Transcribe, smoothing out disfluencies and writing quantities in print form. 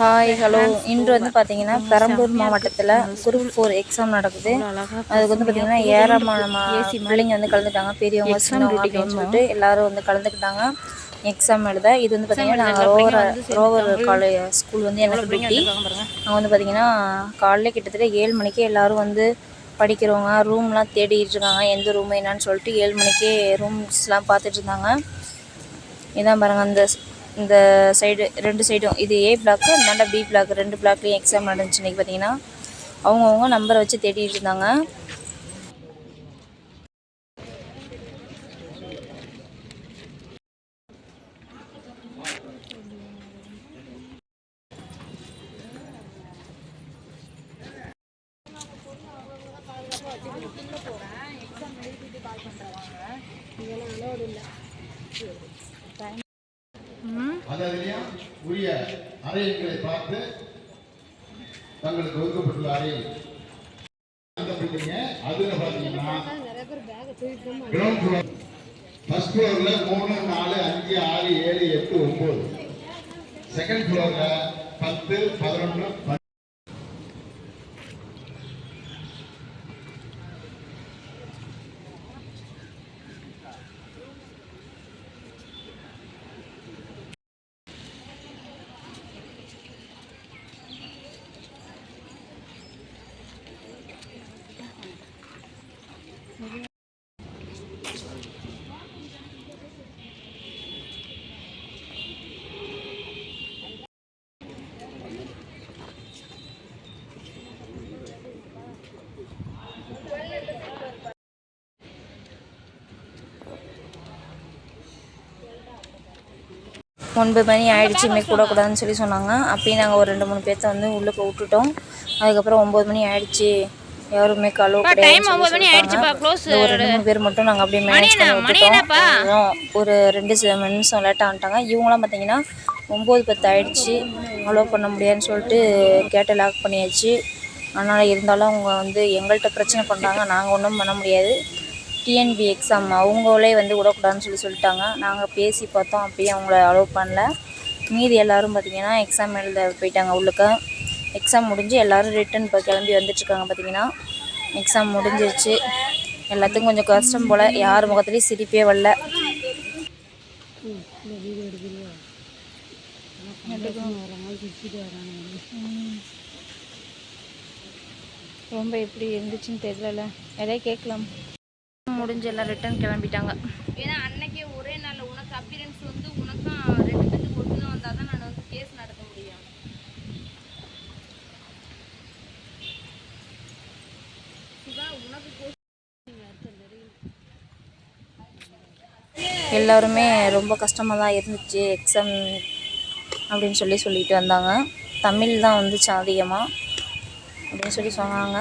Hi hello இன்று வந்து பார்த்தீங்கன்னா பெரம்பலூர் மாவட்டத்தில் குரூப் 4 எக்ஸாம் நடக்குது. அதுக்கு வந்து பார்த்தீங்கன்னா ஏராளமான பிள்ளைங்க வந்து கலந்துட்டாங்க, பெரியவங்க சின்னவங்க அப்படின்னு சொல்லிட்டு எல்லாரும் வந்து கலந்துக்கிட்டாங்க எக்ஸாம் எழுத. இது வந்து பார்த்தீங்கன்னா நாங்கள் ரோவர் காலேஜ் ஸ்கூல் வந்து எனக்கு டியூட்டி. நாங்கள் வந்து பார்த்தீங்கன்னா காலையில் கிட்டத்தட்ட 7 மணிக்கே எல்லோரும் வந்து படிக்கிறவங்க ரூம்லாம் தேடிட்டு இருக்காங்க, எந்த ரூம் என்னன்னு சொல்லிட்டு 7 மணிக்கே ரூம்ஸ்லாம் பார்த்துட்டு இருந்தாங்க. இதான் பாருங்கள், இந்த சைடு 2 சைடும் இது ஏ பிளாக்கு, இந்தாண்ட பி பிளாக், 2 பிளாக்லேயும் எக்ஸாம் நடந்துச்சு. இன்றைக்கி பார்த்தீங்கன்னா அவங்கவுங்க நம்பரை வச்சு தேடிட்டு இருந்தாங்க. அதற்கும் உரிய அறைகளை பார்த்து தங்களுக்கு ஒதுக்கப்பட்டுள்ள அறை அதுல பாத்தீங்கன்னா கிரவுண்ட் ஃப்ளோர் ஃபர்ஸ்ட் ஃப்ளோர்ல 3 4 5 6 7 8 9, செகண்ட் ஃப்ளோர்ல 10 11 ஒன்பது மணி ஆகிடுச்சு, இனிமேல் கூடக்கூடாதுன்னு சொல்லி சொன்னாங்க. அப்பயும் நாங்கள் ஒரு 2-3 பேர்த்த வந்து உள்ளே விட்டுட்டோம். அதுக்கப்புறம் 9 மணி ஆகிடுச்சு, யாருமே கழுவ கிடையாதுன்னு சொல்லி சொல்லிட்டாங்க. ஒரு 2-3 பேர் மட்டும் நாங்கள் அப்படியே மேனேஜ் பண்ணி விட்டுட்டோம். ஒரு 2 நிமிஷம் லேட்டாக வந்துட்டாங்க. இவங்களாம் பார்த்தீங்கன்னா 9-10 ஆகிடுச்சு, அலோவ் பண்ண முடியாதுன்னு சொல்லிட்டு கேட்டை லாக் பண்ணியாச்சு. அதனால் இருந்தாலும் அவங்க வந்து எங்கள்கிட்ட பிரச்சனை பண்ணுறாங்க, நாங்கள் ஒன்றும் பண்ண முடியாது. டிஎன்பி எக்ஸாம் அவங்களே வந்து விடக்கூடாதுன்னு சொல்லிட்டாங்க. நாங்கள் பேசி பார்த்தோம், அப்பயும் அவங்கள அலோவ் பண்ணல. மீதி எல்லோரும் பார்த்திங்கன்னா எக்ஸாம் எழுத போயிட்டாங்க உள்ளுக்க. எக்ஸாம் முடிஞ்சு எல்லோரும் ரிட்டன் இப்போ கிளம்பி வந்துட்டுருக்காங்க. பார்த்திங்கன்னா எக்ஸாம் முடிஞ்சிருச்சு. எல்லாத்துக்கும் கொஞ்சம் கஷ்டம் போல், யார் முகத்துலேயும் சிரிப்பே வரல. ரொம்ப எப்படி இருந்துச்சுன்னு தெரியல, எதாவது கேட்கலாம். முடிஞ்சு எல்லாம் ரிட்டர்ன் கிளம்பிட்டாங்க. ஏன்னா அன்னைக்கே ஒரே நாளில் உனக்கு அப்பியரன்ஸ் வந்து உனக்கும் 2 பேருக்கு ஒட்டு தான் வந்தால் தான் நான் வந்து கேஸ் நடத்த முடியும். எல்லாருமே ரொம்ப கஷ்டமாக தான் இருந்துச்சு எக்ஸாம் அப்படின்னு சொல்லிட்டு வந்தாங்க. தமிழ் தான் வந்துச்சு அதிகமாக அப்படின்னு சொல்லி சொன்னாங்க.